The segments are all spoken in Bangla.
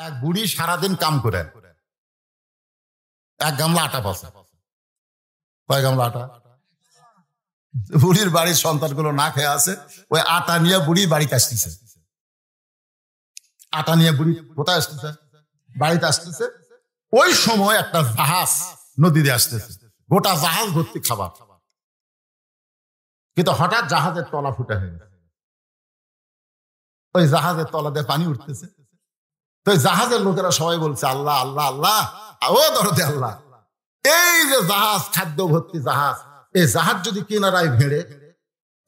এক বুড়ি সারাদিন কাম করে এক গামলা আটা পাচ্ছে। কয় গামলা আটা? বুড়ির বাড়ির সন্তানগুলো না খেয়ে আছে, ওই আটা নিয়ে বুড়ি বাড়িতে আসতেছে। আটা নিয়ে বুড়ি কোথায় আসতেছে? বাড়িতে আসতেছে। ওই সময় একটা জাহাজ নদীতে আসতেছে, গোটা জাহাজ ভর্তি খাবার। কিন্তু হঠাৎ জাহাজের তলা ফুটে হয়ে গেছে। ওই জাহাজের তলা দিয়ে পানি উঠতেছে। তো জাহাজের লোকেরা সবাই বলছে আল্লাহ আল্লাহ আল্লাহ, ও দরদে আল্লাহ, এই যে জাহাজ, খাদ্য ভর্তি জাহাজ, এই জাহাজ যদি কিনারায় ভেড়ে,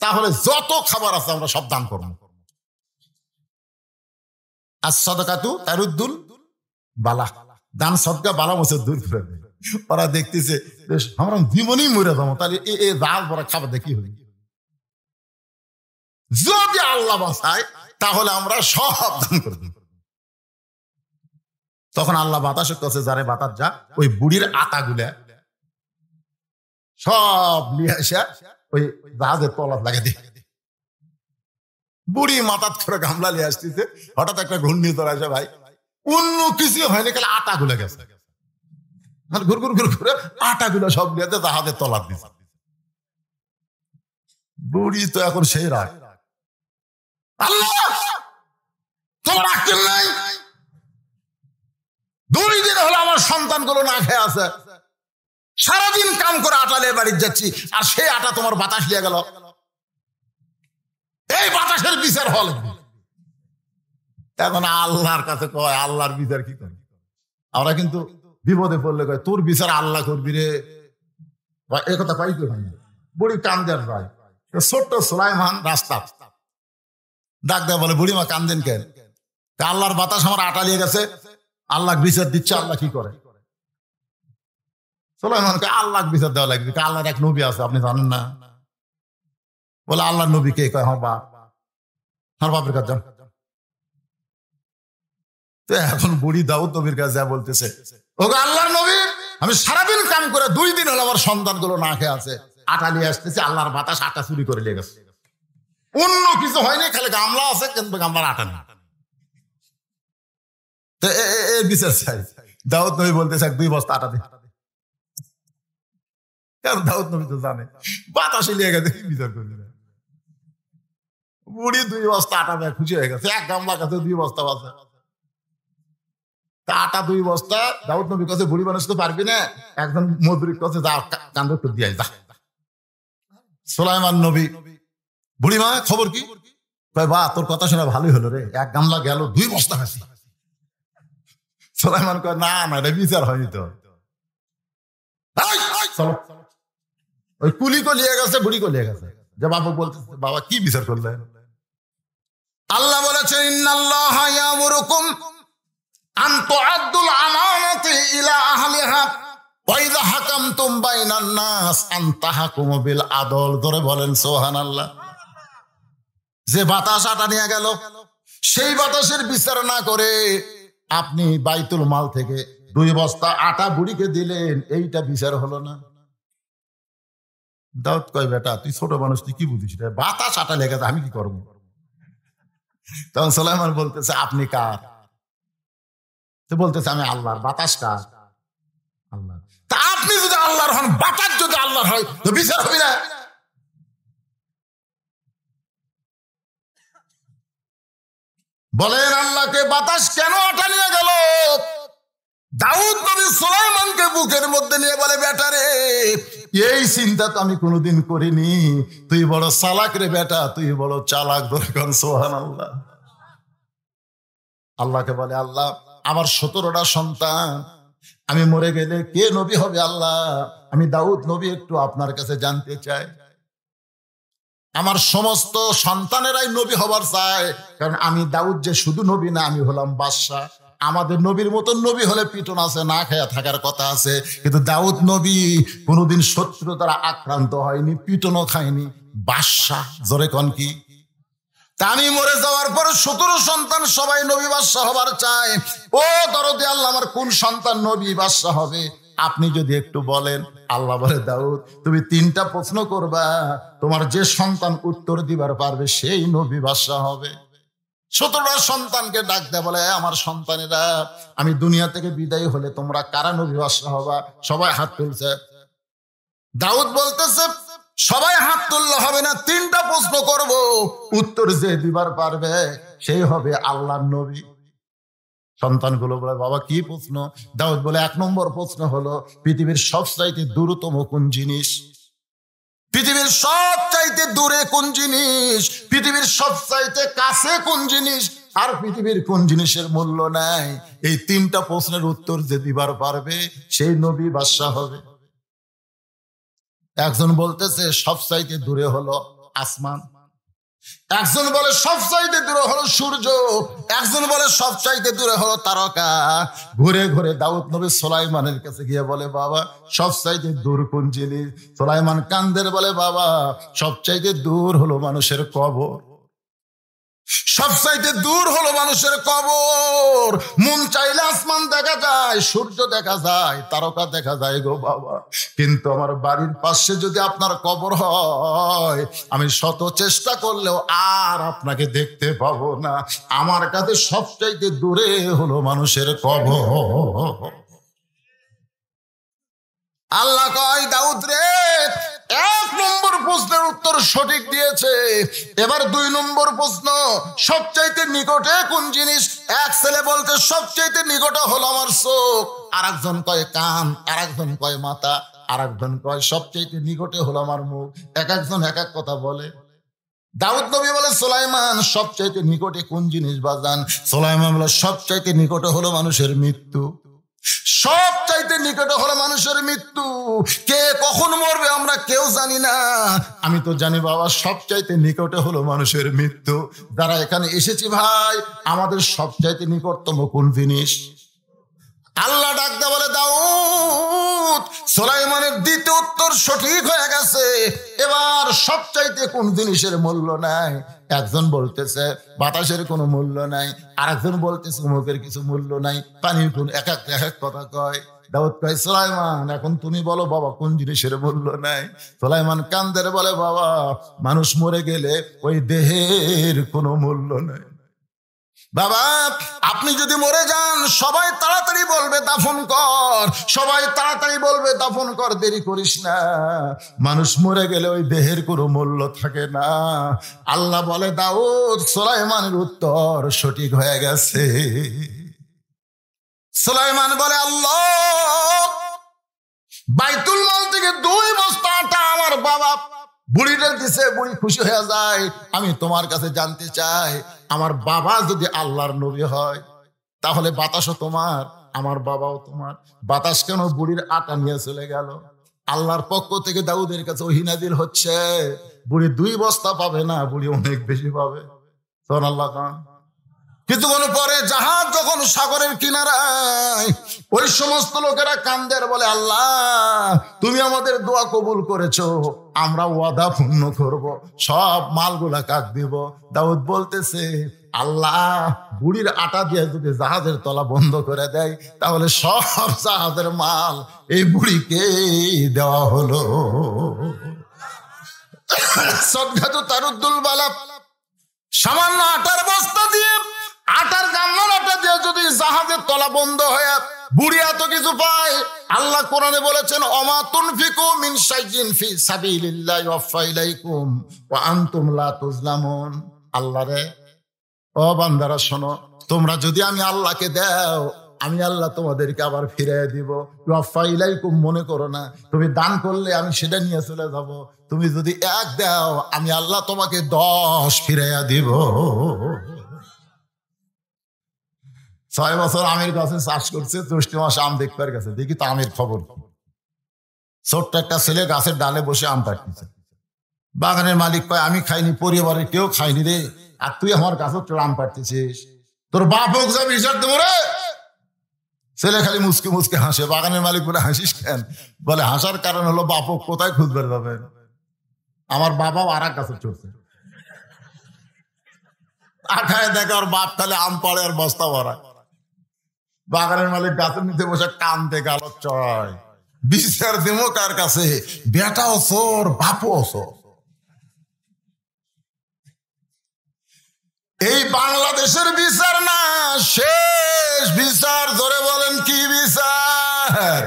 তাহলে যত খাবার আছে আমরা সব দান করবো। আর সদকাতু তারুদ্দুল বালা, দান সদকা বালা মুছে দূর করে দেয়। ওরা দেখতেছে আমরা জীবনই মরে যাবো, তাহলে এই জাহাজ ভরা খাবার দেখি হই। যদি আল্লাহ বাঁচায় তাহলে আমরা সব দান করব। তখন আল্লাহ বাতাসে কাছে যারে বাতাস যা, ওই বুড়ির আটা গুলা সব নিয়ে আসা ওই জাহাজের তলাত লাগে দিয়ে। বুড়ি মাথার করে গামলা নিয়ে আসতেছে, হঠাৎ একটা ঘূর্ণিঝড় আসে ভাই, অন্য কিছু হয়নি, খালি আটা গুলা গেছে। ঘুর ঘুর ঘুর ঘুরে আটা গুলা সব নিয়ে জাহাজের তলাত দিচ্ছে। বুড়ি তো এখন সেই রাগ, আল্লাহ তোমার আক্কেল নাই, 2 দিন হলো আমার সন্তানগুলো না খেয়ে আছে, সারাদিন কাম করে আটা নিয়ে বাড়ি যাচ্ছি, আর সেই আটা তোমার বাতাস নিয়ে গেল। এই বাতাসের বিচার হল। এখন আল্লাহর কাছে কয়, আল্লাহর বিচার কি করে? আমরা কিন্তু বিপদে পড়লে কয় তোর বিচার আল্লাহ করবি রে, একথা পাইতে হয় না। বুড়ি কান্দের রায়, ছোট্ট সুলাইমান রাস্তা ডাক দেয়, বলে বুড়িমা কান্দেন কেন? আল্লাহর বাতাস আমার আটা নিয়ে গেছে, আল্লাহ বিচার দিচ্ছে, আল্লাহ কি করে? সুলাইমানকে আল্লাহ বিচার দেওয়া লাগবে, আল্লাহর এক নবী আছে আপনি জানেন না? বলে আল্লাহর নবী কে? কয় হ্যাঁ বাপ, আমার বাপের কাছে যান। তো এখন বুড়ি দাউদ নবীর কাছে যা বলতেছে, ওগো আল্লাহর নবী, আমি সারাদিন কাম করে 2 দিন হলো আমার সন্তানগুলো না খেয়ে আছে, আটা নিয়ে আসতেছে, আল্লাহর বাতাস আটা চুরি করে নিয়ে গেছে। অন্য কিছু হয়নি, খালি গামলা আছে, কিন্তু গামলার আটা নেই। তো বিচার চাই। দাউদ নবী বলতেছে 2 বস্তা আটা দে। কারণ দাউদ নবী তো জানে বাতাসে নিয়ে গেছে, কি বিচার করবে? বুড়ি 2 বস্তা আটা দেয়, খুশি হয়ে গেছে। এক গামলা কাছে 2 বস্তা আছে, তা আটা 2 বস্তা। দাউদ নবীর কাছে বুড়ি মানুষ তো পারবি না, একজন মজুরির কাছে যা, কান্দ তো দিয়ে যা। সুলাইমান নবী, বুড়িমা খবর কি? কয় বা তোর কথা শোনা ভালোই হলো রে, এক গামলা গেল, 2 বস্তা খাচ্ছি। সুলাইমান কয় না না, এটা বিচার হয়নি তো। চলো, ওই কুলি কো লিয়ে গেছে, বুড়ি কো লিয়ে গেছে, যে বাবা বলতেছে বাবা কি বিচার করলেন? আল্লাহ বলেছেন ইন্নাল্লাহা ইয়ামুরুকুম আন তুআদ্দুল আমানাতি ইলা আহলিহা ওয়া ইযা হাকামতুম বাইনান নাস আন তাহকুমু বিল আদল। ধরে বলেন সুবহানাল্লাহ। যে বাতাস আটা নিয়ে গেল, সেই বাতাসের বিচার না করে আপনি বাইতুল মাল থেকে 2 বস্তা আটা বুড়িকে দিলেন, এইটা বিচার হলো না? দাউদ কয় বেটা তুই ছোট মানুষ, তুই কি বুঝিস রে? বাতাস আটা লেগেছে, আমি কি করবো? তখন সুলাইমান বলতেছে আপনি কার? তো বলতেছে আমি আল্লাহর। বাতাস কার? আল্লাহ। তা আপনি যদি আল্লাহর হন, বাতাস যদি আল্লাহর হয়, তো বিচার হবে না? বলেন আল্লাহকে বাতাস কেন আটা নিয়ে গেল? দাউদ নবী সুলাইমানকে বুকের মধ্যে নিয়ে বলে বেটা রে, এই চিন্তা তো আমি কোনোদিন করিনি, তুই বড় চালাক রে বেটা, তুই বড় চালাক। দরকার সুবহানাল্লাহ। আল্লাহকে বলে আল্লাহ আমার 17টা সন্তান, আমি মরে গেলে কে নবী হবে? আল্লাহ আমি দাউদ নবী একটু আপনার কাছে জানতে চাই। আমার সমস্ত সন্তানেরাই নবী হবার চায়, কারণ আমি দাউদ যে শুধু নবী না, আমি হলাম বাদশা। আমাদের নবীর মতন নবী হলে পিটন আছে, না খেয়া থাকার কথা আছে, কিন্তু দাউদ নবী কোনোদিন শত্রু দ্বারা আক্রান্ত হয়নি, পিটনও খায়নি, বাদশা। জোরে কন কি? তা আমি মরে যাওয়ার পরে 17 সন্তান সবাই নবী বাদশা হবার চায়। ও দরদে আল্লাহ, আমার কোন সন্তান নবী বাদশা হবে? আপনি যদি একটু বলেন। আল্লাহ বলে দাউদ তুমি 3টা প্রশ্ন করবা, তোমার যে সন্তান উত্তর দিবার পারবে সেই নবী বাদশা হবে। 17টা সন্তানকে ডাক দেয়, বলে আমার সন্তানেরা, আমি দুনিয়া থেকে বিদায় হলে তোমরা কারা নবী বাদশাহ হবা? সবাই হাত তুলছে। দাউদ বলতেছে সবাই হাত তুললে হবে না, 3টা প্রশ্ন করব, উত্তর যে দিবার পারবে সেই হবে আল্লাহর নবী। সন্তানগুলো বলে বাবা কি প্রশ্ন? দাউদ বলে 1 নম্বর প্রশ্ন হলো পৃথিবীর সবচাইতে দূরতম কোন জিনিস? পৃথিবীর সবচাইতে দূরে কোন জিনিস? পৃথিবীর সবচাইতে কাছে কোন জিনিস? আর পৃথিবীর কোন জিনিসের মূল্য নাই? এই 3টা প্রশ্নের উত্তর যে দিবার পারবে সেই নবী বাদশাহ হবে। একজন বলতেছে সবচাইতে দূরে হলো আসমান, একজন বলে সবচাইতে দূরে হলো সূর্য, একজন বলে সবচাইতে দূরে হলো তারকা। ঘুরে ঘুরে দাউদ নবী সুলাইমানের কাছে গিয়ে বলে বাবা সবচাইতে দূর কোন জিনিস? সুলাইমান কান্দের বলে বাবা সবচাইতে দূর হলো মানুষের কবর, সবচাইতে দূর হলো মানুষের কবর। মন চাইলে আসমান দেখা যায়, সূর্য দেখা যায়, তারকা দেখা যায় গো বাবা, কিন্তু আমার বাড়ির পাশে যদি আপনার কবর হয় আমি শত চেষ্টা করলেও আর আপনাকে দেখতে পাবো না। আমার কাছে সবচাইতে দূরে হলো মানুষের কবর। আল্লাহ কয় দাউদ রে 1 নম্বর প্রশ্নের উত্তর সঠিক দিয়েছে। এবার 2 নম্বর প্রশ্ন, সবচাইতে নিকটে কোন জিনিস? এক ছেলে বলতে সবচাইতে নিকটে হলো আমার চোখ, আরেকজন কয় কান, আরেকজন কয় মাথা, আরেকজন কয় সবচাইতে নিকটে হলো আমার মুখ। এক একজন এক এক কথা বলে। দাউদ নবী বলে সুলাইমান সবচাইতে নিকটে কোন জিনিস বাজান? সুলাইমান বলে সবচাইতে নিকটে হলো মানুষের মৃত্যু, সবচাইতে নিকটে হলো মানুষের মৃত্যু। কে কখন মরবে আমরা কেউ জানি না, আমি তো জানি বাবা সবচাইতে নিকটে হলো মানুষের মৃত্যু। যারা এখানে এসেছি ভাই, আমাদের সবচাইতে নিকটতম কোন জিনিস? আল্লাহ ডাক দেয়া বলে দাউদ সুলাইমানের 2য় উত্তর সঠিক হয়ে গেছে। এবার সবচাইতে কোন জিনিসের মূল্য নাই? একজন বলতেছে বাতাসের কোনো মূল্য নাই, আরেকজন বলতেছে মুখের কিছু মূল্য নাই, পানির কোন এক এক কথা কয়। দাউদ কয় সুলাইমান এখন তুমি বলো বাবা কোন জিনিসের মূল্য নাই? সুলাইমান কান্দের বলে বাবা মানুষ মরে গেলে ওই দেহের কোনো মূল্য নাই। বাবা আপনি যদি মরে যান সবাই তাড়াতাড়ি বলবে দাফন কর, সবাই তাড়াতাড়ি বলবে দাফন কর, দেরি করিস না। মানুষ মরে গেলে ওই দেহের কোনো মূল্য থাকে না। আল্লাহ বলে দাউদ সুলাইমানের উত্তর সঠিক হয়ে গেছে। সুলাইমান বলে আল্লাহ বাইতুল মাল থেকে 2 বস্তা আটা আমার বাবা বুড়িটা দিছে, বুড়ি খুশি হয়ে যায়। আমি তোমার কাছে জানতে চাই আমার বাবা যদি আল্লাহর নবী হয় তাহলে বাতাসও তোমার, আমার বাবাও তোমার, বাতাস কেন বুড়ির আটা নিয়ে চলে গেল? আল্লাহর পক্ষ থেকে দাউদের কাছে ওহী নাযিল হচ্ছে, বুড়ি 2 বস্তা পাবে না, বুড়ি অনেক বেশি পাবে। সুবহানাল্লাহ। কিছুক্ষণ পরে জাহাজ যখন সাগরের কিনারায়, ওই সমস্ত লোকেরা কান্দের বলে আল্লাহ তুমি আমাদের দোয়া কবুল করেছো, আমরা ওয়াদা পূর্ণ করব, সব মালগুলা কাক দিব। দাউদ বলতেছে আল্লাহ বুড়ির আটা দিয়ে যদি জাহাজের তলা বন্ধ করে দেয় তাহলে সব জাহাজের মাল এই বুড়িকে দেওয়া হলো। সদগাতু তারুদ্দুল বালা, সামান্য আটার বস্তা দিয়ে, আটার গামলার আটা দিয়ে যদি জাহাজের তলা বন্ধ হয়ে বুড়ি এত কিছু পায়। আল্লাহ কোরআনে বলেছেন ওমা তুনফিকু মিন শাইইন ফি সাবিলিল্লাহি ইউওয়াফা ইলাইকুম ওয়া আনতুম লা তুজলামুন। আল্লাহ রে ও বান্দারা শোনো, তোমরা যদি আমি আল্লাহকে দাও আমি আল্লাহ তোমাদেরকে আবার ফিরিয়ে দিব। ইউওয়াফা ইলাইকুম মনে করো না তুমি দান করলে আমি সেটা নিয়ে চলে যাব, তুমি যদি 1 দাও আমি আল্লাহ তোমাকে 10 ফিরাইয়া দিব। 6 বছর আমের গাছে চাষ করছে, জ্যৈষ্ঠ মাসে আম দেখবার গেছে, দেখি তো আমের খবর। ছোট্ট একটা ছেলে গাছের ডালে বসে আম পাড়তেছে। বাগানের মালিক কয় আমি খাইনি, পরিবারের কেউ খাইনি রে, আর তুই আমার গাছের আম পাড়তেছিস, তোর বাপ হোক যাবে হিসাব দেবো রে। ছেলে খালি মুসকে মুসকে হাসে। বাগানের মালিক বলে হাসিস কেন? বলে হাসার কারণ হলো বাপ হোক কোথায় খুঁজবার যাবে, আমার বাবাও আর এক গাছে চড়ছে, আখায় দেখে ওর বাপ খালি আম পাড়ে আর বস্তা ভরা। বাগানের মালিক গাছের নিচে বসে কান্দে গেল চয়, বিচার দেবো কার কাছে? বেটাও চোর বাপও চোর। এই বাংলাদেশের বিচার না, শেষ বিচার। ধরে বলেন কি বিচার?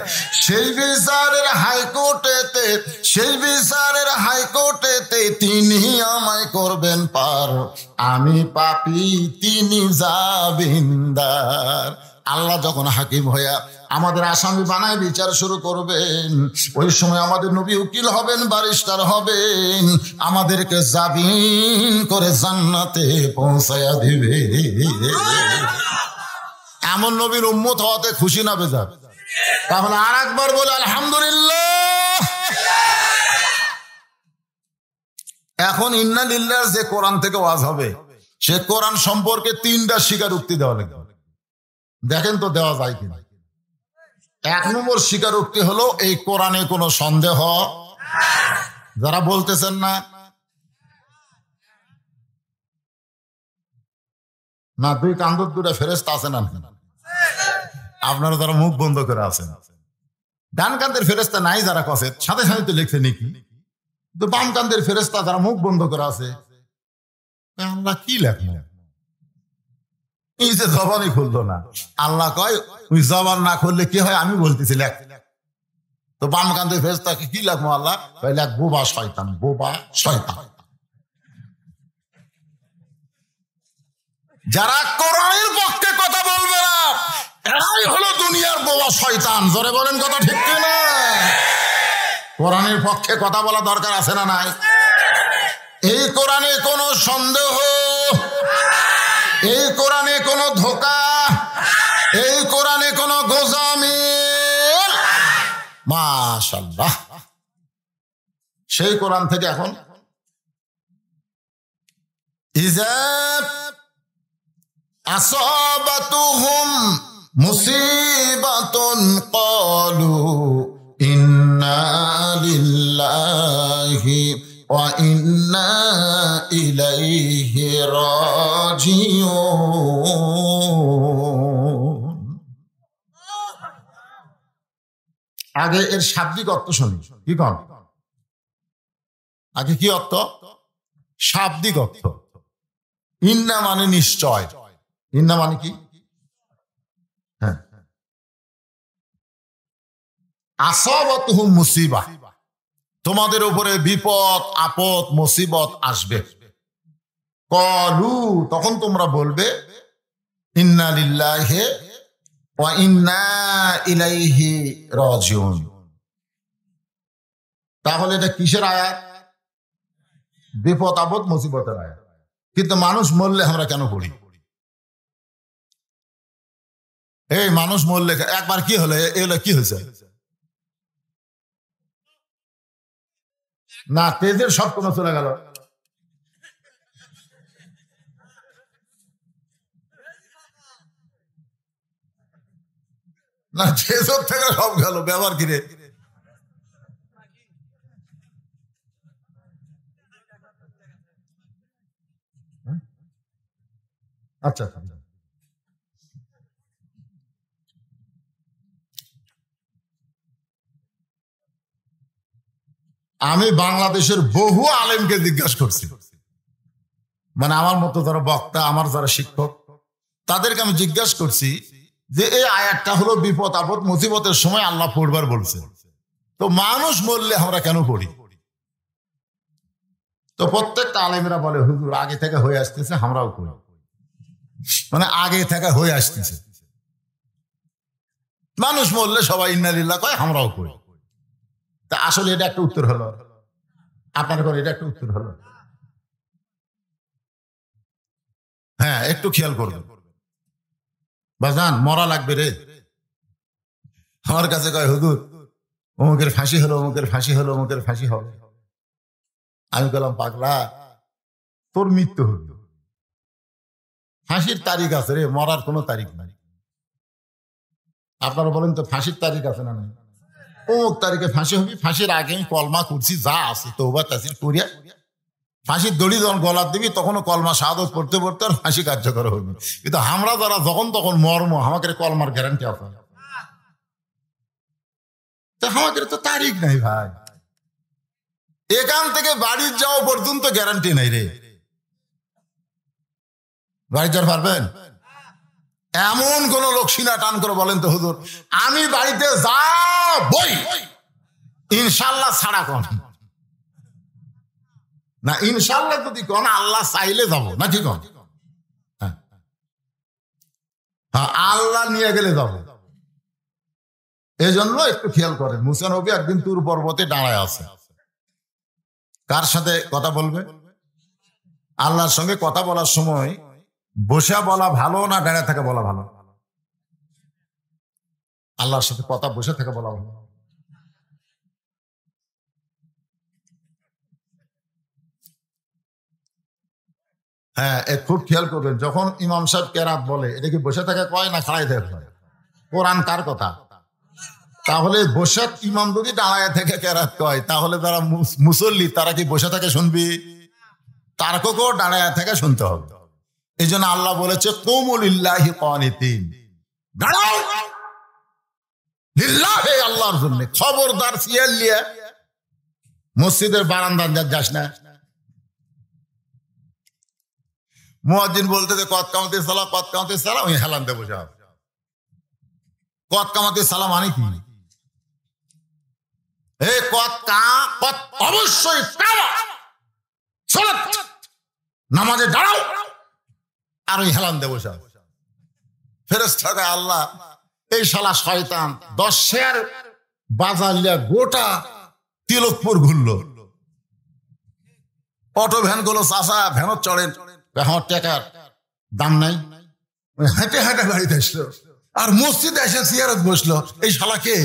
সেই বিচারের হাইকোর্টেতে, সেই বিচারের হাইকোর্টেতে তিনি আমায় করবেন পার। আমি পাপী, তিনি জামিনদার। আল্লাহ যখন হাকিম হইয়া আমাদের আসামি বানায় বিচার শুরু করবেন, ওই সময় আমাদের নবী উকিল হবেন, ব্যারিস্টার হবেন, আমাদেরকে জামিন করে জান্নাতে পৌঁছায়া দিবে। এমন নবীর উম্মত হওয়াতে খুশি না বেজার? তাহলে আর একবার বলে আলহামদুলিল্লাহ। এখন ইন্না লিল্লাহ যে কোরআন থেকে ওয়াজ হবে, সে কোরআন সম্পর্কে 3টা স্বীকারোক্তি দেওয়া লাগবে। দেখেন তো দেওয়া যায় কিনা। 1 নম্বর স্বীকারোক্তি হলো এই কোরআনে কোনো সন্দেহ। যারা বলতেছেন না, না 2 কান্দর 2টা ফেরেশতা আছে না? আপনারা যারা মুখ বন্ধ করে আছেন, ডান কান্দের ফেরেশতা নাই যারা কছে, সাথে সাথে তো লিখছে নাকি, তো বাম কান্দের ফেরেশতা যারা মুখ বন্ধ করে আছে, আল্লাহ কি লেখলো? এই যে জবানই খুললো না। আল্লাহ কয় ওই জবান না খুললে কি হয়? আমি বলতেছি লেখ। তো বাম কান্দের ফেরেশতাকে কি লেখবো? আল্লাহ কয় লেখ বোবা শয়তান, বোবা শয়তান। যারা কোরআনের পক্ষে কথা বলবে না, এরাই হলো দুনিয়ার বোবা শয়তান। জোরে বলেন কথা ঠিক কিনা? কোরআনের পক্ষে কথা বলা দরকার আছে না নাই? এই কোরআনে কোনো সন্দেহ, এই কোরআনে কোনো ধোঁকা, এই কোরআনে কোনো গোজামিল। মাশাআল্লাহ। সেই কোরআন থেকে এখন ইজাব আসাবাতুহুম মুসিবাতুন ক্বালু ইন্না লিল্লাহি ওয়া ইন্না ইলাইহি রাজিউন। আগে এর শাব্দিক অর্থ শুনি। কি কন? আগে কি অর্থ? শাব্দিক অর্থ। ইন্না মানে নিশ্চয়। ইন্না মানে কি? হ্যাঁ, আসাবাতুহুম মুসিবা, তোমাদের উপরে বিপদ আপদ মুসিবত আসবে। ক্বালু, তখন তোমরা বলবে ইন্না লিল্লাহি ওয়া ইন্না ইলাইহি রাজিউন। তাহলে এটা কিসের আয়াত? বিপদ আপদ মুসিবতের আয়াত। কিন্তু মানুষ মরলে আমরা কেন পড়ি? এই মানুষ মরলে একবার কি হলে এগুলো কি হয়েছে না, তেজের সব কমে চলে গেল। না তেজর থেকে সব গেল, ব্যবহার কিরে? আচ্ছা, আমি বাংলাদেশের বহু আলেমকে জিজ্ঞাসা করছি, মানে আমার মতো যারা বক্তা, আমার যারা শিক্ষক, তাদেরকে আমি জিজ্ঞাসা করছি যে এই আয়াতটা হলো বিপদ আপদ মুসিবতের সময় আল্লাহ পড়বার বলছে, তো মানুষ মরলে আমরা কেন পড়ি? তো প্রত্যেকটা আলেমেরা বলে হুজুর আগে থেকে হয়ে আসতেছে, আমরাও পড়ি। মানে আগে থেকে হয়ে আসতেছে, মানুষ মরলে সবাই ইন্না লিল্লাহ কয়, আমরাও পড়ি। তা আসলে এটা একটা উত্তর হলো, আপনার করে এটা একটা উত্তর হলো। হ্যাঁ, একটু খেয়াল করবেন বাজান, মরা লাগবে রে। আমার কাছে কয় হুজুর অমুকের ফাঁসি হলো, অমুকের ফাঁসি হলো, অমুকের ফাঁসি হবে। আমি বললাম পাগলা, তোর মৃত্যু হলো, ফাঁসির তারিখ আছে রে, মরার কোনো তারিখ নাই। আপনারা বলেন তো ফাঁসির তারিখ আছে না নাই? অমুক তারিখে ফাঁসি হবে, ফাঁসির আগে আমি কলমা করছি, যা আছে তওবা তাসির করিয়া ফাঁসির দড়ি যখন গলার দিবি তখনও কলমা শাহাদত পড়তে পড়তে আর ফাঁসি কার্যকর হবে। কিন্তু আমরা যারা যখন তখন মর্ম, আমাকে কলমার গ্যারান্টি আছে, আমাদের তো তারিখ নাই ভাই। এখান থেকে বাড়ির যাওয়া পর্যন্ত গ্যারান্টি নাই রে। বাড়ি যাওয়ার পারবেন? এমন কোন লোক সিনা টান করে বলেন তো হুজুর আমি বাড়িতে যাবই ইনশাল্লাহ ছাড়া কোন না, ইনশাল্লাহ যদি কোন আল্লাহ চাইলে যাব না, ঠিক হ্যাঁ, আল্লাহ নিয়ে গেলে যাব। এই জন্য একটু খেয়াল করেন, মুসা নবী একদিন তুর পর্বতে দাঁড়ায় আছে, কার সাথে কথা বলবে? আল্লাহর সঙ্গে কথা বলার সময় বসে বলা ভালো না দাঁড়িয়ে থেকে বলা ভালো? আল্লাহর সাথে কথা বসে থেকে বলা ভালো। হ্যাঁ, খুব খেয়াল করবেন, যখন ইমাম সাহেব কেরাত বলে এটা কি বসে থেকে কয় না খাড়াই থেকে কয়? কোরআন কার কথা? তাহলে বসে ইমাম যদি দাঁড়ায় থেকে কেরাত কয়, তাহলে যারা মুসল্লি তারা কি বসে থেকে শুনবি? তারকেও দাঁড়ায় থেকে শুনতে হবে। এই জন্য আল্লাহ বলেছে কুমু লিল্লাহি কানিতিন, দাঁড়াও লিল্লাহি, আল্লাহর জন্য। খবরদার সিয়াল লিয়ে মসজিদের বারান্দা যাস না। মুয়াজ্জিন বলতেছে কত কামাতে সালাম, কত কামাতে সালাম, ওই হেলান দেবো যা। কত কামাতে সালাম মানে কি? অবশ্যই নামাজে দাঁড়াও, আর ওই হেলান দেবো যা। ফেরেশতারা আল্লাহ এই শালা শয়তান 10 বাজালিয়া গোটা তিলকপুর ঘুরলো। অটো ভ্যান গুলো চাষা ভ্যানত চড়েন, আমার টাকার দাম নাই, হেঁটে হেঁটে বাড়িতে আসলো, আর মসজিদে এসে সিয়ারত বসলো। এই শালাকে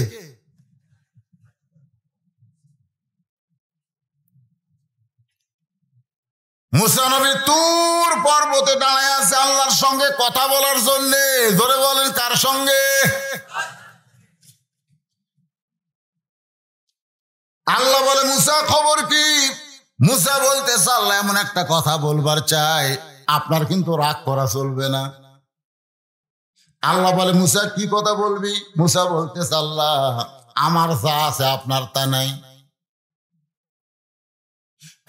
মুসা নবী তুর পর্বতে দাঁড়ায় আছে আল্লাহর সঙ্গে কথা বলার জন্য। ধরে বলেন কার সঙ্গে? আল্লাহ বলে মুসা খবর কি? মুসা বলতেছে আল্লাহ এমন একটা কথা বলবার চাই, আপনার কিন্তু রাগ করা চলবে না। আল্লাহ বলে মুসা কি কথা বলবি? মুসা বলতেছে আল্লাহ আমার যা আছে আপনার তা নাই।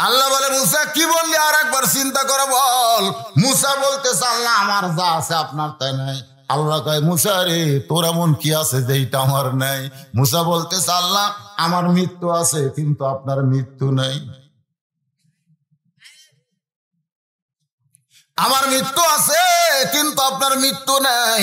আল্লাহ বলে মুসা কি বললি আর একবার চিন্তা করে বল। মুসা বলতেছে আল্লাহ আমার যা আছে আপনার তাই নাই। আল্লাহ কয় মুসা রে তোর এমন কি আছে যেটা আমার নাই? মুসা বলতেছে আল্লাহ আমার মৃত্যু আছে কিন্তু আপনার মৃত্যু নাই। আমার মৃত্যু আছে কিন্তু আপনার মৃত্যু নাই।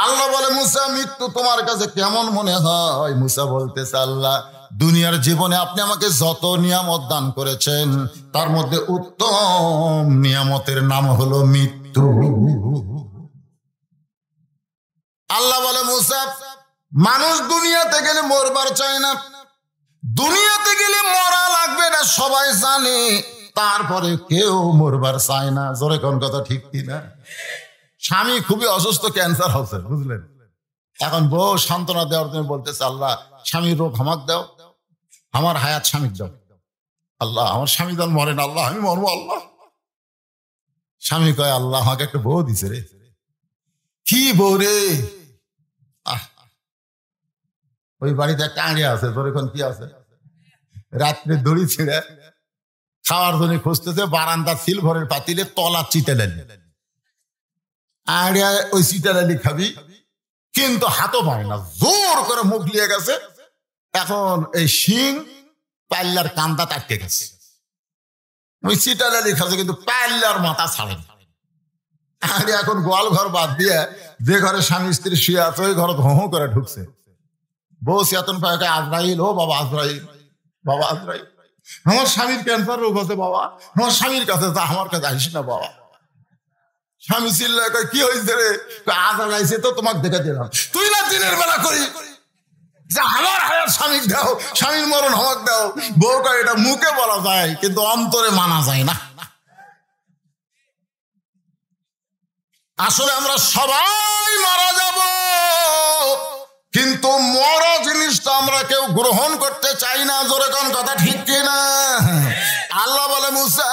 আল্লাহ বলে মুসা মৃত্যু তোমার কাছে কেমন মনে হয়? মুসা বলতেছে আল্লাহ দুনিয়ার জীবনে আপনি আমাকে যত নিয়ামত দান করেছেন তার মধ্যে উত্তম নিয়ামতের নাম হলো মৃত্যু। আল্লাহ বলে মুসা মানুষ দুনিয়াতে গেলে মরবার চায় না, দুনিয়াতে গেলে মরা লাগবে না সবাই জানে, তারপরে কেউ মরবার চায় না। জোরে কোন কথা ঠিক কিনা? স্বামী খুবই অসুস্থ, ক্যান্সার হচ্ছে, বুঝলেন? এখন বউ সান্ত্বনা দেওয়ার জন্য বলতেছে আল্লাহ স্বামীর রোগ আমাকে দাও, আমার হায়াত স্বামীর দাও। আল্লাহ আমার স্বামী যেন মরে না, আল্লাহ আমি মরবো। আল্লাহ স্বামী কয় আল্লাহ আমাকে একটা বউ দিছে রে। কি বউ রে? ওই বাড়িতে একটা আড়িয়া আছে, তোর এখন কি আছে? রাত্রে দড়ি ছিঁড়ে খাওয়ার জন্য খুঁজতেছে, বারান্দা সিলভারের পাতিলে তলা চিটালালি। আড়িয়া ওই চিটালালি খাবি কিন্তু হাতও পায় না, জোর করে মুখ লিয়ে গেছে। এখন এই শিং পাল্লার কান্দা আটকে গেছে। ওই চিটালালি খাচ্ছে কিন্তু পাল্লার মাথা ছাড়ে না। আরে এখন গোয়াল ঘর বাদ দিয়ে যে ঘরে স্বামী স্ত্রী শুয়ে আছে ওই ঘর হো করে ঢুকছে। বউ চেতন পায় আজরাইল, ও বাবা আজরাইল, বাবা আজরাইল আমার স্বামীর ক্যান্সার রোগ আছে বাবা, আমার স্বামীর কাছে যা, আমার কাছে আসিস না বাবা। স্বামী চিল্লায় কয় কি হয়েছে রে? আজার আইছে তো তোমাকে দেখে দিলাম। তুই না দিনের বেলা করি যে আমার হায়াত স্বামীর দাও, স্বামীর মরণ হক দাও। বউ কয় এটা মুখে বলা যায় কিন্তু অন্তরে মানা যায় না। আসলে আমরা সবাই মারা যাব, কিন্তু মরা জিনিসটা আমরা কেউ গ্রহণ করতে চাই না। জোরে কোন কথা ঠিক কিনা? আল্লাহ বলে মুসা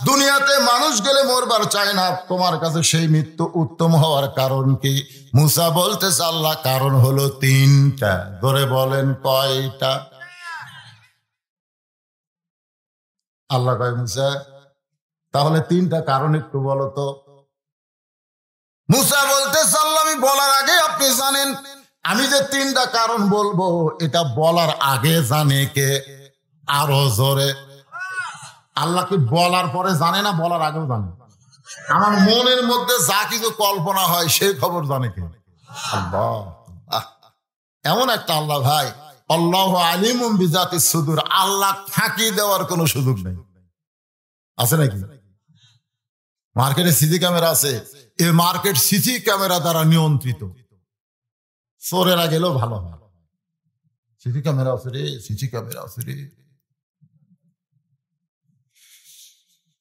দুনিয়াতে মানুষ গেলে মরবার চায় না, তোমার কাছে সেই মৃত্যু উত্তম হওয়ার কারণ কি? মুসা বলতেছে আল্লাহ কারণ হলো 3টা। ধরে বলেন কয়টা? আল্লাহ কয় মুসা তাহলে 3টা কারণ একটু বলো তো। মুসা বলতেছে আল্লাহ আমি বলার আগে আপনি জানেন। আমি যে তিনটা কারণ বলবো এটা বলার আগে জানে কে? আরো জোরে। আল্লাহ কি বলার পরে জানে না বলার আগেও জানে? আমার মনের মধ্যে যা কিছু কল্পনা হয় সেই খবর জানে কে? আল্লাহ। এমন একটা আল্লাহ ভাই, আল্লাহ আলিমুম বিজাতিস সুদূর। আল্লাহ ফাঁকি দেওয়ার কোনো সুযোগ নেই। আছে নাকি? মার্কেটে সিসি ক্যামেরা আছে, এই মার্কেট সিসি ক্যামেরা দ্বারা নিয়ন্ত্রিত। চোরেরা গেলেও ভালো হয়, সিসি ক্যামেরা আছে রে, সিসি ক্যামেরা আছে রে।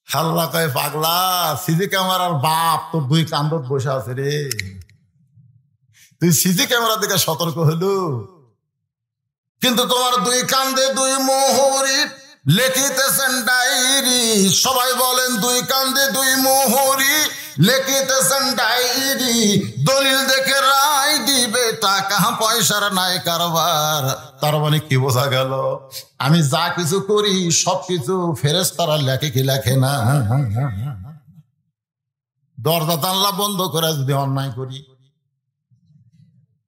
আল্লাহ কয় পাগলা, সিসি ক্যামেরার বাপ তোর দুই কান্দত বসে আছে রে, তুই সিসি ক্যামেরা দিকে সতর্ক হলো, কিন্তু তোমার দুই কান্দে দুই মোহরি লিখিতেছেন ডায়েরি। সবাই বলেন দুই কান্দে দুই মোহরি লিখিতেছেন ডায়েরি। দলিল দেখে রায় দিবে, টাকা পয়সার নাই কারবার। তার মানে কি বোঝা গেল? আমি যা কিছু করি সবকিছু ফেরেশতারা লেখে কি লেখে না? দরজা জানলা বন্ধ করে যদি অন্যায় করি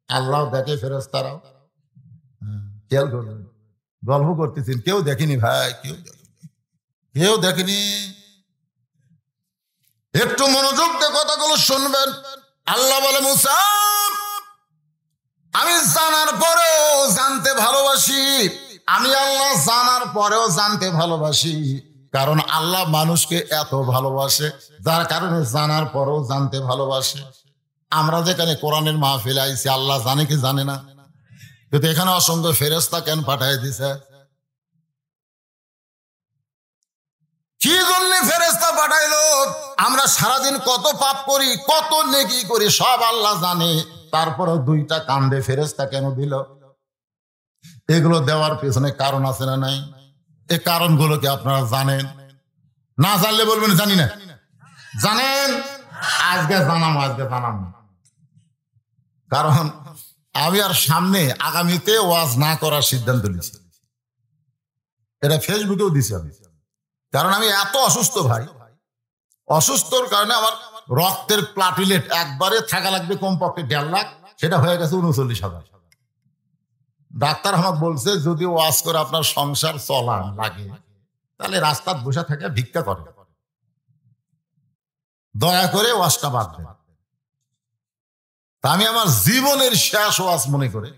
আল্লাহ দেখে, ফেরেশতারাও। খেয়াল করবেন, গল্প করতেছেন, কেউ দেখেনি ভাই, কেউ দেখেনি। একটু মনোযোগ দিয়ে কথাগুলো শুনবেন। আল্লাহ বলে মুসা আমি জানার পরেও জানতে ভালোবাসি। আমি আল্লাহ জানার পরেও জানতে ভালোবাসি, কারণ আল্লাহ মানুষকে এত ভালোবাসে যার কারণে জানার পরেও জানতে ভালোবাসে। আমরা যেখানে কোরআনের মাহফিলে আইছি আল্লাহ জানে কি জানে না? কিন্তু এখানে অসংখ্য ফেরেশতা কেন পাঠায় দিছে? কি জন্য ফেরেশতা পাঠাইলো? আমরা সারাদিন কত পাপ করি, কত নেকি করি, সব আল্লাহ জানে। তারপরেও দুইটা কান্দে ফেরেশতা কেন দিল? এগুলো দেওয়ার পেছনে কারণ আছে না নাই? এই কারণগুলো কি আপনারা জানেন? না জানলে বলবেন জানি না। জানেন? আজকে জানাম। কারণ আমি আর সামনে আগামীতে ওয়াজ না করার সিদ্ধান্ত নিয়েছি। এটা ফেসবুকেও দিছি আমি। কারণ আমি এত অসুস্থ ভাই, অসুস্থর কারণে আমার রক্তের প্লাটিলেট একবারে থাকা লাগবে কমপক্ষে 1.5 লাখ, সেটা হয়ে গেছে 39,000। ডাক্তার আমাকে বলছে যদি ওয়াজ করে আপনার সংসার চলা লাগে তাহলে রাস্তায় বসে থাকে ভিক্ষা করে, দয়া করে ওয়াজটা বাদ দেন। তা আমি আমার জীবনের শেষ ওয়াজ মনে করে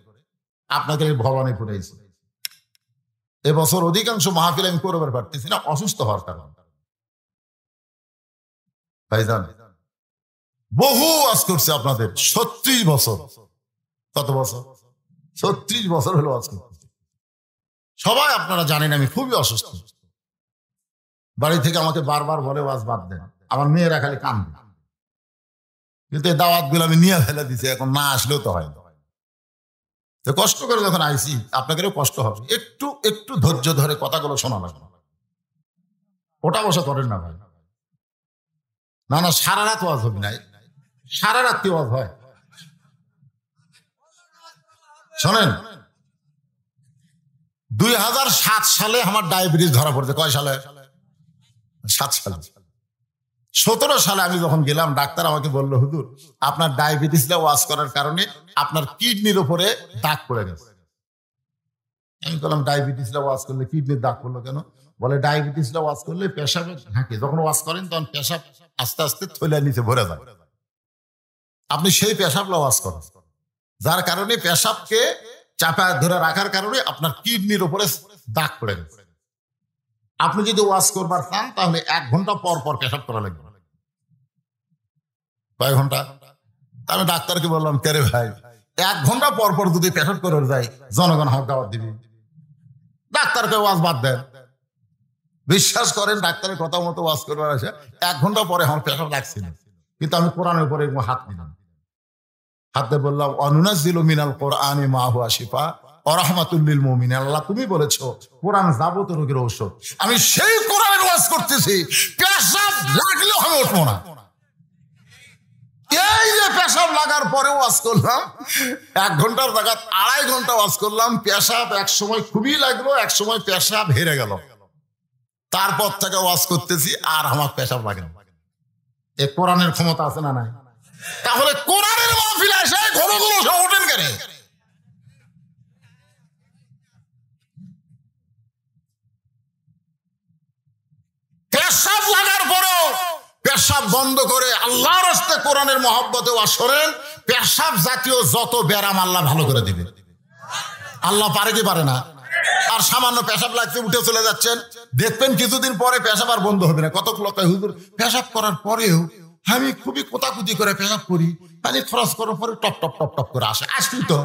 আপনাকে ভবানী করেছি। এবছর অধিকাংশ মাহফিল আমি করবার পারতেছি না অসুস্থ হওয়ার কারণে। ভাইজান বহু ওয়াজ করছে আপনাদের, 36 বছর। কত বছর? 36 বছর হলো ওয়াজ করতে। সবাই আপনারা জানেন আমি খুবই অসুস্থ। বাড়ি থেকে আমাকে বারবার বলে ওয়াজ বাদ দেন, আমার মেয়েরা খালি কান্দে। কিন্তু এই দাওয়াতগুলো আমি নিয়ে ফেলে দিছি, এখন না আসলেও তো হয়। তো কষ্ট করে যখন আইছি আপনাদেরও কষ্ট হবে, একটু ধৈর্য ধরে কথাগুলো শোনা লাগবে। ওটা বসা করেন না ভাই। না সারা রাত ওয়াজ হবে না, সারা রাত্রি ওয়াজ হয়। শোনেন, 2007 সালে আমার ডায়াবেটিস ধরা পড়েছে। কয় সালে? 7 সালে। 17 সালে আমি যখন গেলাম ডাক্তার আমাকে বললো হুজুর আপনার ডায়াবেটিসটা ওয়াজ করার কারণে আপনার কিডনির উপরে দাগ পড়ে গেছে। আমি বললাম ডায়াবেটিসটা ওয়াজ করলে কিডনির দাগ পড়লো কেন? বলে ডায়াবেটিসটা ওয়াজ করলে পেশাবে ঢাকে, যখন ওয়াজ করেন তখন পেশাব আস্তে আস্তে থইলার নিচে ভরে যায়, আপনি সেই পেশাবটা ওয়াজ করেন, যার কারণে পেশাবকে চাপা ধরে রাখার কারণে আপনার কিডনির উপরে দাগ পড়ে গেছে। আপনি যদি ওয়াজ করবার চান তাহলে 1 ঘন্টা পর পর পেশাব করা লাগবে। কয় ঘন্টা? আমি ডাক্তারকে বললাম কেরে ভাই 1 ঘন্টা পর পর যদি পেশাব করে যায় জনগণ হাত দাওয়াত দিবি, ডাক্তারকে ওয়াজ বাদ দেন। বিশ্বাস করেন ডাক্তারের কথা মতো ওয়াজ করবার আসে 1 ঘন্টা পরে আমার পেশাব লাগছিল, কিন্তু আমি কোরআনের উপরে হাত দিলাম, হাতে বললাম অনুনাজ্জিলু মিনাল কোরআনি মা হুয়া শিফা ওয়া রাহমাতুল লিল মুমিনিন। আল্লাহ তুমি বলেছো কোরআন যাবতীয় রোগের ঔষধ, আমি সেই কোরআনের ওয়াজ করতেছি, পেশাব লাগলেও আমি উঠবো না। এই যে পেশাব লাগার পরে ওয়াজ করলাম, 1 ঘন্টার জায়গা 2.5 ঘন্টা ওয়াজ করলাম। পেশাব এক সময় খুবই লাগলো, এক সময় পেশাব হেরে গেল। তারপর থেকে ওয়াজ করতেছি আর আমার পেশাব লাগে না। এ কোরআনের ক্ষমতা আছে না নাই? তাহলে কোরআনের মাহফিলে এসে ঘোরগুলো সব ওঠেন কেন? পেশাব লাগার পরেও পেশাব বন্ধ করে আল্লাহর রাস্তে কোরআনের মহব্বতে আসরেন। পেশাব জাতীয় যত ব্যারাম আল্লাহ ভালো করে দিবে। আল্লাহ পারে কি পারে না? আর সামান্য পেশাব লাগছে উঠে চলে যাচ্ছেন, দেখবেন কিছুদিন পরে পেশাব আর বন্ধ হবে না। কত লোক হুজুর পেশাব করার পরেও আমি খুবই কোতাকুতি করে পেশাব করি, পানি খরচ করার পরে টপ টপ টপ টপ করে আসে। আসবি তো।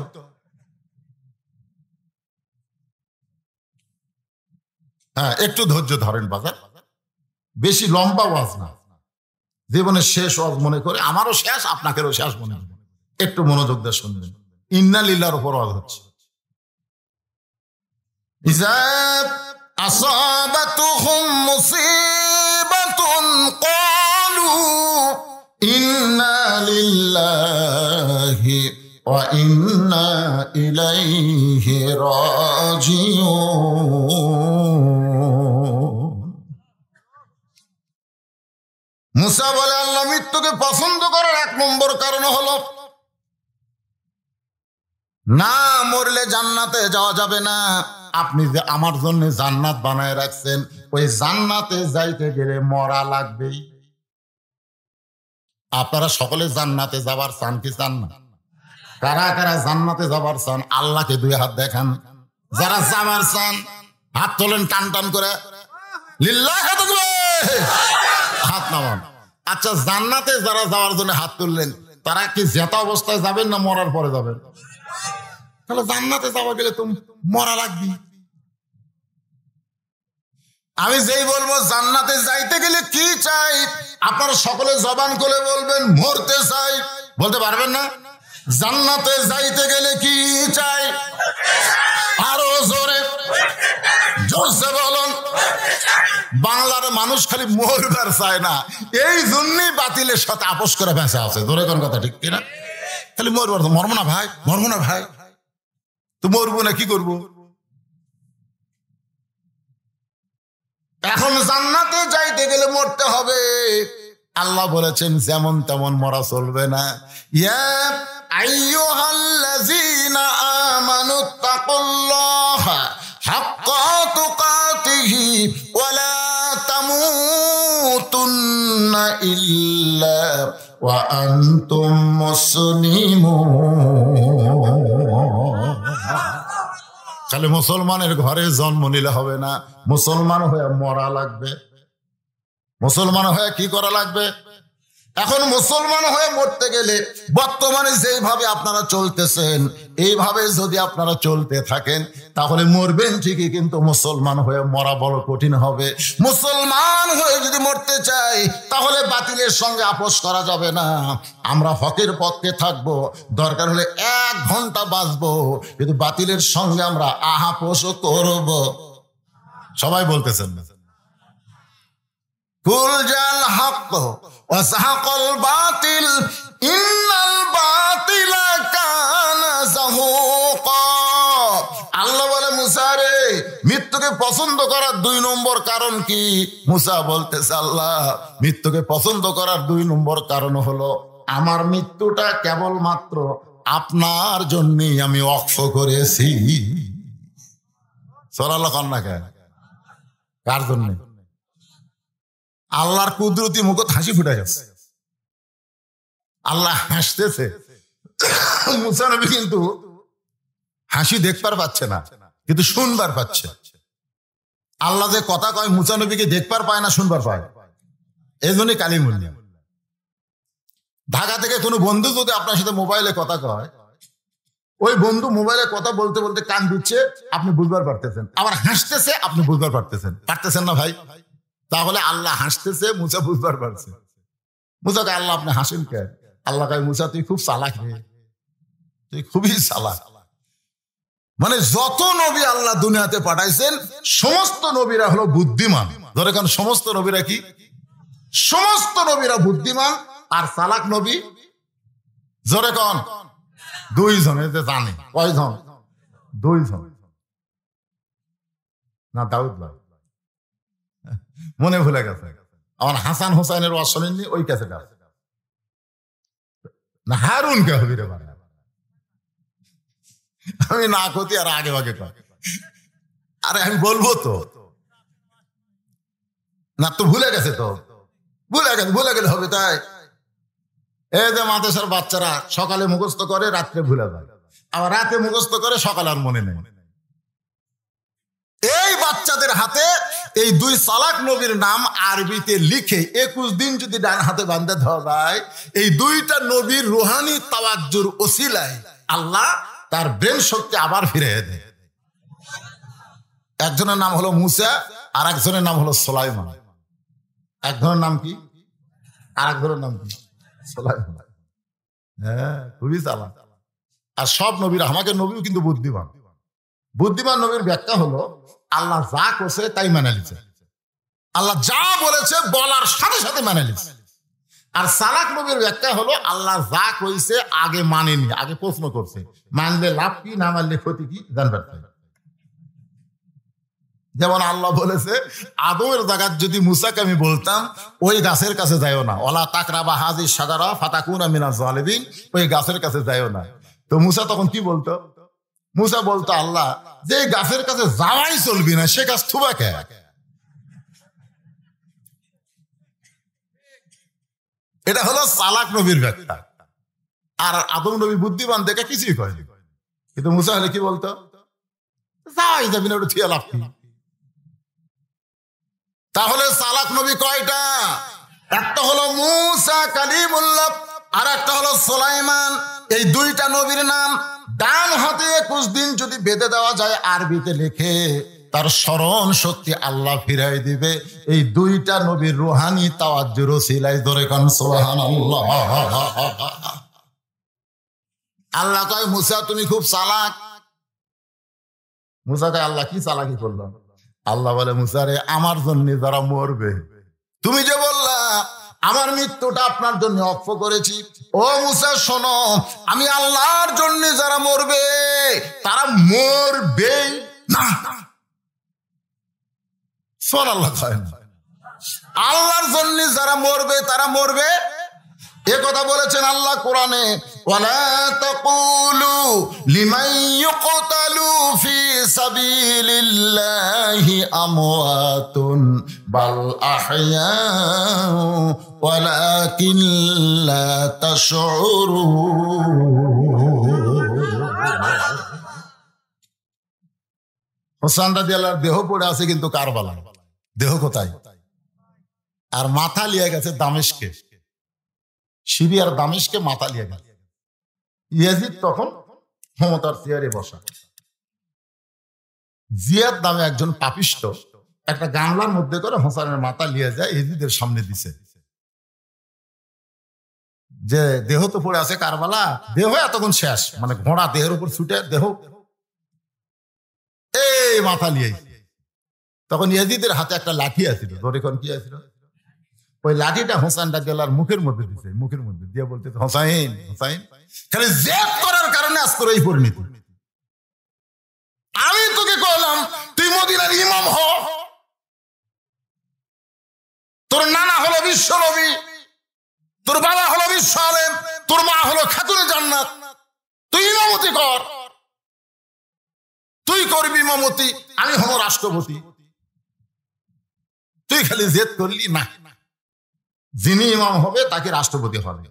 হ্যাঁ, একটু ধৈর্য ধরেন বাজার, বেশি লম্বা ওয়াজ না, জীবনের শেষ ওয়াজ মনে করে, আমারও শেষ আপনাকেও শেষ মনে হবে। একটু মনোযোগ দিয়ে শুনবেন। ইন্না লিল্লাহর উপর ওয়াজ হচ্ছে। ইযা আসাবাতুহুম মুসিবাতুন ক্বালু ইন্না লিল্লাহি ওয়া ইন্না ইলাইহি রাজিউন। মুসা বলে, আল্লাহ মৃত্যুকে পছন্দ করার এক নম্বর কারণ হলো না মরলে জান্নাতে যাওয়া যাবে না। আপনি যে আমার জন্য জান্নাত বানায় রাখছেন, ওই জান্নাতে যাইতে গেলে মরা লাগবেই। আপনারা সকলে জান্নাতে যাবার চান কি চান না? কারা কারা জান্নাতে যাবার চান? আল্লাহকে দুই হাত দেখান। যারা যাবার চান হাত তোলেন টান টান করে, লিল্লাহি তাকবীর, হাত নামান। আচ্ছা, জান্নাতে যারা যাওয়ার জন্য হাত তুললেন, তারা কি জেতা অবস্থায় যাবেন না মরার পরে যাবেন? তাহলে জান্নাতে যাওয়া গেলে তো মরা লাগবে। আমি যেই বলবো জান্নাতে যাইতে গেলে কি চাই, আপনারা সকলে জবান করে বলবেন মরতে চাই। বলতে পারবেন না? জান্নাতে যাইতে গেলে কি চাই? আরো জোরে জোরসে বলুন। বাংলার মানুষ খালি মরবার চায় না, এই জন্যই বাতিলের সাথে আপোষ করে বেঁচে আছে। ধরে কোন কথা ঠিক কিনা? খালি মরবার, মরবো না ভাই, মরবো না ভাই, তো মরবো না কি করবো? এখন জান্নাতে যাইতে গেলে মরতে হবে। আল্লাহ বলেছেন যেমন তেমন মরা চলবে না। ইয়া আইয়ুহাল্লাযীনা আমানুত্তাকুল্লাহা হাক্কা তুকাতিহি ওয়া লা তামুতুন্না ইল্লা ওয়া আনতুম মুসলিমুন। তাহলে মুসলমানের ঘরে জন্ম নিলে হবে না, মুসলমান হয়ে মরা লাগবে। মুসলমান হয়ে কি করা লাগবে? এখন মুসলমান হয়ে মরতে গেলে বর্তমানে যেভাবে আপনারা চলতেছেন, এইভাবে যদি আপনারা চলতে থাকেন তাহলে মরবেন ঠিকই, কিন্তু মুসলমান হয়ে মরা বড় কঠিন হবে। মুসলমান হয়ে যদি মরতে চাই তাহলে বাতিলের সঙ্গে আপোষ করা যাবে না। আমরা হকের পক্ষে থাকবো, দরকার হলে 1 ঘন্টা বাঁচবো, কিন্তু বাতিলের সঙ্গে আমরা আপোষও করব। সবাই বলতেছেন না? কুল জাল হক ওয়া সাহাকাল বাতিল ইন্নাল বাতিলা কানা যাহুকা। আল্লাহ বলে, মুসা রে, মৃত্যুকে পছন্দ করার 2 নম্বর কারণ কি? মুসা বলতেছে, আল্লাহ মৃত্যুকে পছন্দ করার 2 নম্বর কারণ হলো আমার মৃত্যুটা কেবলমাত্র আপনার জন্যই আমি ওয়াকফ করেছি। সরাল্লাহ কন্যা কেন? কার জন্য? আল্লাহর কুদরতি মুখত হাসি ফুটে গেছে, আল্লাহ হাসতেছে। মুসা নবী কিন্তু হাসি দেখবার পাচ্ছে না, কিন্তু শুনবার পাচ্ছে। আল্লাহ যে কথা কয় মুসা নবীকে দেখবার পায় না, শুনবার পায়। এই জন্যই কালিমুল্লাহ। ঢাকা থেকে কোনো বন্ধু যদি আপনার সাথে মোবাইলে কথা কয়, ওই বন্ধু মোবাইলে কথা বলতে বলতে কান দিচ্ছে, আপনি বুঝবার পারতেছেন, আবার হাসতেছে, আপনি বুঝবার পারতেছেন। পারতেছেন না ভাই? তাহলে আল্লাহ হাসতেছে, মুসা বুঝবার পারছে। মুসা কে আল্লাহ আপনি হাসেন কে? আল্লাহ কয়, মুসা তুই খুব চালাক রে, তুই খুবই চালাক। মানে যত নবী আল্লাহ দুনিয়াতে পাঠাইছেন সমস্ত নবীরা হলো বুদ্ধিমান। ধরে কারণ সমস্ত নবীরা কি? সমস্ত নবীরা বুদ্ধিমান। আর চালাক নবী জোরে কন 2 জনে যে জানে। কয়জন? 2 জন। না দাউদ ভাই মনে ভুলে গেছে। আমার হাসান হোসাইনের ওয়াজ শোনেননি? ওই ক্যাসেট আছে। না হারুন কে হবে রে বাবা, আমি না ক্ষতি আর আগে ভাগে কর। আরে আমি বলবো তো, না তো ভুলে গেছে, তো ভুলে গেলে হবে তাই? এই যে মাদ্রাসার বাচ্চারা সকালে মুখস্থ করে রাত্রে ভুলে যায়, আবার রাতে মুখস্থ করে সকালে আর মনে নেই। এই বাচ্চাদের হাতে এই দুই সালাক নবীর নাম আরবিতে লিখে 21 দিন যদি ডান হাতে বাঁধে দেওয়া যায়, এই দুইটা নবীর রুহানি তাওয়াজ্জুর ওসিলায় আল্লাহ তার ব্রেন শক্তি আবার ফিরে দেয়। একজনের নাম হলো মুসা, আর একজনের নাম হলো সুলাইমান। একজনের নাম কি আর একজনের নাম কি? সুলাইমান। হ্যাঁ, খুবই চালাক। আর সব নবীরা, আমাকে নবীও কিন্তু বুদ্ধিমান। বুদ্ধিমান নবীর ব্যাখ্যা হলো আল্লাহ যা করছে তাই মেনে নিছে, আল্লাহ যা বলেছে বলার সাথে সাথে মেনে নিছে। আর চালাক নবীর ব্যাখ্যা হলো আল্লাহ যা কইছে আগে মানেনি, আগে প্রশ্ন করছে, মানলে লাভ কি না মানলে ক্ষতি কি জানবার। যেমন আল্লাহ বলেছে আদমের জায়গায় যদি মুসাকে আমি বলতাম ওই গাছের কাছে যাইও না, ওয়ালা তাকরাবা হাযিহি শাজারা ফাতাকুনা মিনাজ জালিমিন, ওই গাছের কাছে যাইও না। তো মুসা তখন কি বলতো? মুসা বলতো আল্লাহ যে গাছের কাছে যাওয়াই চলবি না, সে গাছ থুবা কে? এটা হলো চালাক নবীর ব্যাখ্যা। আর আদম নবী বুদ্ধিমান দেখে কিছুই কয়নি, কিন্তু মুসা হলে কি বলতো? যাই যাবি না, ওটা থিয়া লাভ কি? তাহলে চালাক নবী কয়টা? একটা হলো মুসা কালিমুল্লাহ, আর একটা হলো সুলাইমান। এই দুইটা নবীর নাম ডান হাতে 21 দিন যদি বেঁধে দেওয়া যায় আরবিতে লিখে, তার স্মরণ শক্তি আল্লাহ ফিরাই দিবে। এই দুইটা নবীর রুহানি তাওয়াজ্জুর ওসিলায় ধরে কান সুবহানাল্লাহ। আল্লাহ কয় মুসা তুমি খুব চালাক। মুসা কয় আল্লাহ কি চালাকি করলাম? আল্লাহ বলে মুসা রে, আমার জন্য যারা মরবে, তুমি যে বললা আমার মৃত্যুটা আপনার জন্য অক্ষ করেছি, ও মুসা শোনো, আমি আল্লাহর জন্য যারা মরবে তারা মরবে না। শোন, আল্লাহ কয় না, আল্লাহর জন্য যারা মরবে তারা মরবে। এ কথা বলেছেন আল্লাহ কোরআনে, ওয়ালা তাকুলু লিমান ইউকতালু ফি সাবিলিল্লাহি আমওয়াতুন বাল আহইয়াউ ওয়ালাকিন লা তাশউরুন। হোসেন রাদিয়াল্লাহু দেহ পড়ে আছে কিন্তু কারবালা, দেহ কোথায়? আর মাথা লিয়ে গেছে দামেস্কে, সিরিয়ার দামেস্কে মাথা লিয়ে গেছে। ইয়াজিদ তখন ক্ষমতার চেয়ারে বসা। জিয়াদ নামে একজন পাপিষ্ট একটা গামলার মধ্যে করে হোসেনের মাথা লিয়ে যায়, ইয়াজিদের সামনে দিছে, যে দেহ তো পড়ে আছে কারবালা, দেহ এতক্ষণ শেষ, মানে ঘোড়া দেহের উপর ছুটে দেহ এই মাথা লিয়ে। তখন ইয়াজিদের হাতে একটা লাঠি আছিল, দরেখন কি আছিল, ওই লাঠিটা হোসেন রাদিয়াল্লাহর মুখের মধ্যে দিছে, মুখের মধ্যে দিয়ে বলতে, হোসাইন হোসাইন, খালি জেদ করার কারণে আজ তোর এই পরিণতি। আমি তোকে কইলাম তুই মদিনার ইমাম হ, তোর নানা হলো বিশ্ব নবী, তোর বাবা হলো বিশ্ব আলেম, তোর মা হলো খাতুনে জান্নাত, তুই ইমামতি কর, তুই করবি ইমামতি, আমি হবো রাষ্ট্রপতি। তুই খালি জেদ করলি না, যিনি ইমাম হবে তাকে রাষ্ট্রপতি হবে।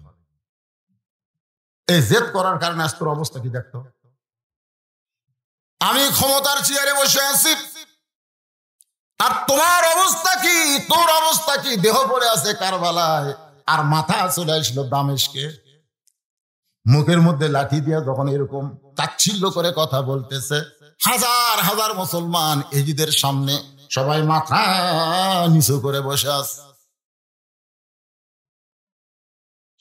এই জেদ করার কারণে আজ তোর অবস্থা কি দেখতো? আমি ক্ষমতার চেয়ারে বসে আছি, আর তোমার অবস্থা কি? তোর অবস্থা কি? দেহ পড়ে আছে কারবালায়, আর মাথা চলে আসলো দামেস্কে। মুখের মধ্যে লাঠি দিয়ে যখন এরকম তাচ্ছিল্য করে কথা বলতেছে, হাজার হাজার মুসলমান এজিদের সামনে সবাই মাথা নিচু করে বসে আছে,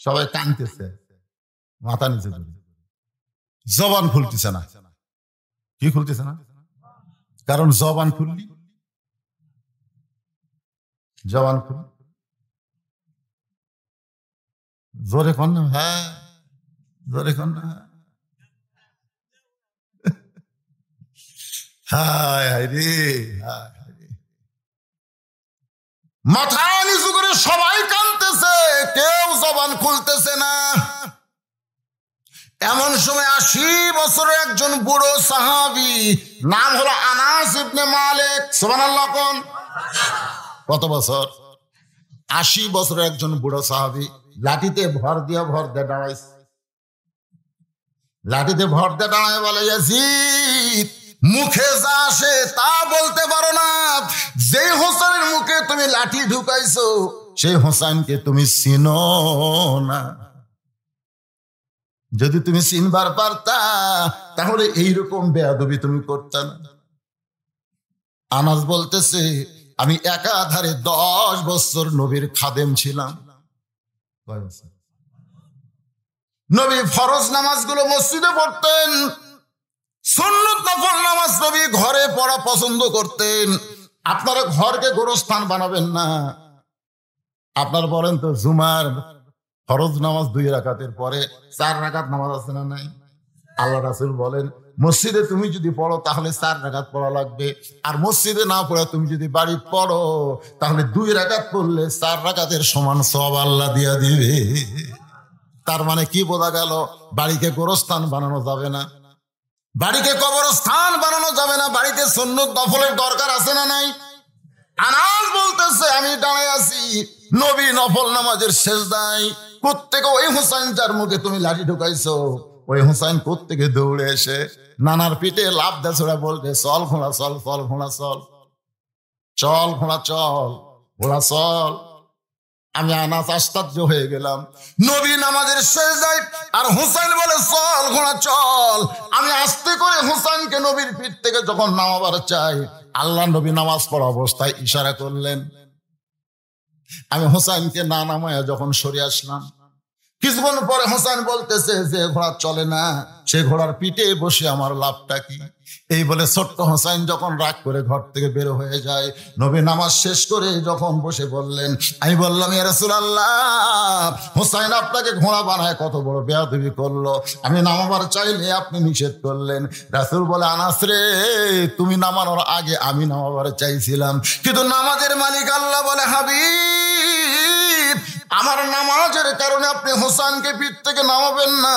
সবাই কাঁদতেছে, মাথা নিচু করে, জবান খুলতেছে না। কি খুলতেছে না? কারণ জবান খুললি, জবান খুল, জোরে কন না, হ্যাঁ জোরে কন না, হায় হায় রে, মাথা নিচু করে সবাই কাঁদতেছে, কেউ জবান খুলতেছে না। এমন সময় 80 বছরের একজন বুড়ো সাহাবী, নাম হলো আনাস ইবনে মালিক। সুবহানাল্লাহ কোন? কত বছর? 80 বছরের একজন বুড়ো সাহাবী লাঠিতে ভর দিয়ে দাঁড়াইছে। লাঠিতে ভর দিয়ে দাঁড়ায় বলে, ইয়াজিদ, মুখে যা আসে তা বলতে পারো না। যে হোসেনের মুখে তুমি লাঠি ঢুকাইছো সেই হোসেনকে তুমি চিনো না। যদি তুমি চিনবার পারতা তাহলে এইরকম বেয়াদবি তুমি করতে না। আনাস বলতেছে, আমি একাধারে 10 বছর নবীর খাদেম ছিলাম। নবী ফরজ নামাজগুলো মসজিদে পড়তেন, সুন্নত নফল নামাজ নবী ঘরে পড়া পছন্দ করতেন। আপনারা ঘরকে গোরস্থান বানাবেন না। আপনারা বলেন তো, জুমার ফরজ নামাজ 2 রাকাতের পরে 4 রাকাত নামাজ আছে না নাই? আল্লাহ রাসূল বলেন, মসজিদে তুমি যদি পড়ো তাহলে 4 রাকাত পড়া লাগবে, আর মসজিদে না পড়ে তুমি যদি বাড়ি পড়ো তাহলে 2 রাকাত পড়লে 4 রাকাতের সমান সওয়াব আল্লাহ দিয়া দিবে। তার মানে কি বোঝা গেল? বাড়িকে গোরস্থান বানানো যাবে না, বাড়িকে কবরস্থান বানানো যাবে না। বাড়িতে সুন্নত নফলের দরকার আছে না নাই? আনাস বলতেছে, আমি দাঁড়ায় আছি নবী নফল নামাজের সেজদায়। প্রত্যেকে ওই হোসেন যার মুখে তুমি লাঠি ঢুকাইছো, ওই হোসেন প্রত্যেকে দৌড়ে এসে নানার পিঠে লাফ দেয়, ছোড়া বলতে, চল ঘোড়া চল, চল ঘোড়া চল, চল ঘোড়া চল, ঘোড়া চল। আমি আনাস আশ্চর্য হয়ে গেলাম। নবী নামাজের সেজদায় আর হোসেন বলে, চল ঘোড়া চল। আমি আস্তে করে হোসেনকে নবীর পিঠ থেকে যখন নামাবার চাই, আল্লাহ নবী নামাজ পড়া অবস্থায় ইশারা করলেন। আমি হোসেনকে না নামায়া যখন সরে আসলাম, কিছুক্ষণ পরে হোসেন বলতেছে, যে ঘোড়া চলে না সে ঘোড়ার পিঠে বসে আমার লাভটা কি? এই বলে ছোট্ট হোসেন যখন রাগ করে ঘর থেকে বের হয়ে যায়, নবী নামাজ শেষ করে যখন বসে বললেন, আমি বললাম, ইয়া রাসূলুল্লাহ, হোসেন আপনাকে ঘোড়া বানায় কত বড় বেয়াদবি করলো। আমি নামাবার চাইলে আপনি নিষেধ করলেন। রাসূল বলে, আনাস রে, তুমি নামানোর আগে আমি নামাবার চাইছিলাম, কিন্তু নামাজের মালিক আল্লাহ বলে, হাবিব, আমার নামাজের কারণে আপনি হোসেনকে পিঠ থেকে নামাবেন না।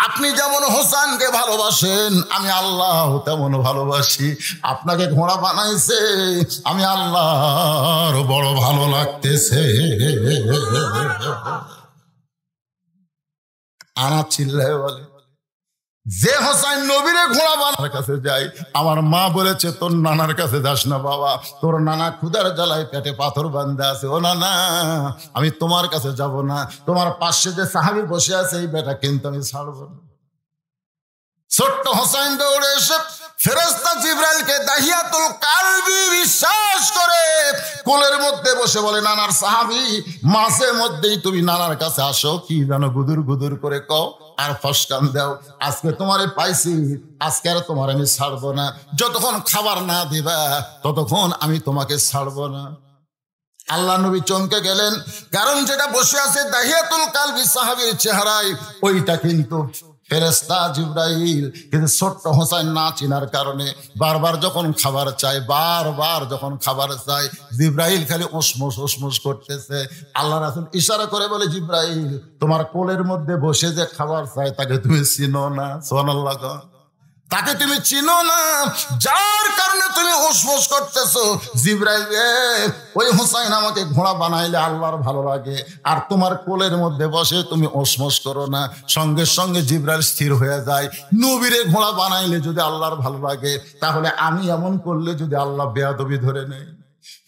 আপনি যেমন হোসেনকে ভালোবাসেন আমি আল্লাহ তেমন ভালোবাসি। আপনাকে ঘোড়া বানাইছে, আমি আল্লাহর বড় ভালো লাগতেছে। আনাস চিল্লায় বলে, যে হোসেন নবীরে ঘোড়া বানার কাছে যাই, আমার মা বলেছে, তোর নানার কাছে যাস না বাবা, তোর নানা ক্ষুধার জ্বালায় পেটে পাথর বাঁধা আছে। ও নানা, আমি তোমার কাছে যাব না, তোমার পাশে যে সাহাবী বসে আছে এই বেটা কিন্তু আমি ছাড়বো না। ছোট্ট হোসেন দৌড়ে এসে ফেরেশতা জিবরাইলকে দাহিয়াতুল কালবি বিশ্বাস করে কোলের মধ্যে বসে বলে, নানার সাহাবী, মাঝে মধ্যেই তুমি নানার কাছে আসো, কি জানো গুদুর গুদুর করে কও আর ফসকান দাও। আজকে তোমারে পাইছি, আজকে আর তোমার আমি ছাড়বো না। যতক্ষণ খাবার না দিবা ততক্ষণ আমি তোমাকে ছাড়বো না। আল্লাহ নবী চমকে গেলেন, কারণ যেটা বসে আছে দাহিয়াতুল কালবি সাহাবীর চেহারায়, ওইটা কিন্তু ফেরেশতা জিবরাইল। কিন্তু ছোট্ট হোসেন না চিনার কারণে বারবার যখন খাবার চাই, বারবার যখন খাবার চাই, জিবরাইল খালি ওসমস ওসমস করতেছে। আল্লাহ রাসূল ইশারা করে বলে, জিবরাইল, তোমার কোলের মধ্যে বসে যে খাবার চাই তাকে তুমি চিনো না? সুবহানাল্লাহ। তাকে তুমি চিনো না, যার কারণে তুমি ওসমস করতেছো। জিবরাইল, ওই হোসেন আমাকে ঘোড়া বানাইলে আল্লাহর ভালো লাগে, আর তোমার কোলের মধ্যে বসে তুমি ওসমস করো না। সঙ্গে সঙ্গে জিবরাইল স্থির হয়ে যায়, নবীরে ঘোড়া বানাইলে যদি আল্লাহর ভালো লাগে, তাহলে আমি এমন করলে যদি আল্লাহ বেয়াদবি ধরে নেয়।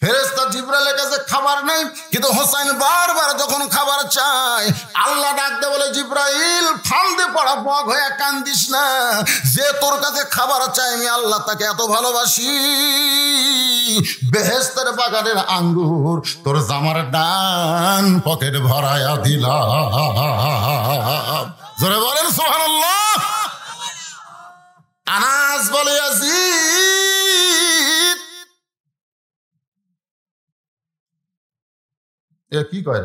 ফেরেশতা জিবরাইলের কাছে খাবার নেই, কিন্তু হোসেন বারবার যখন খাবার চায়, আল্লাহ ডাকতে বলে, জিবরাইল, ফান্দে পড়া বগ হয়ে কান্দিস না। যে তোর কাছে খাবার চায় আমি আল্লাহ তাকে এত ভালোবাসি, বেহেশতের বাগানের আঙ্গুর তোর জামার ডান পকেট ভরায়া দিলাম। জোরে বলেন সুবহানাল্লাহ। আনাস বলে, ইয়াজিদ, কি কয়?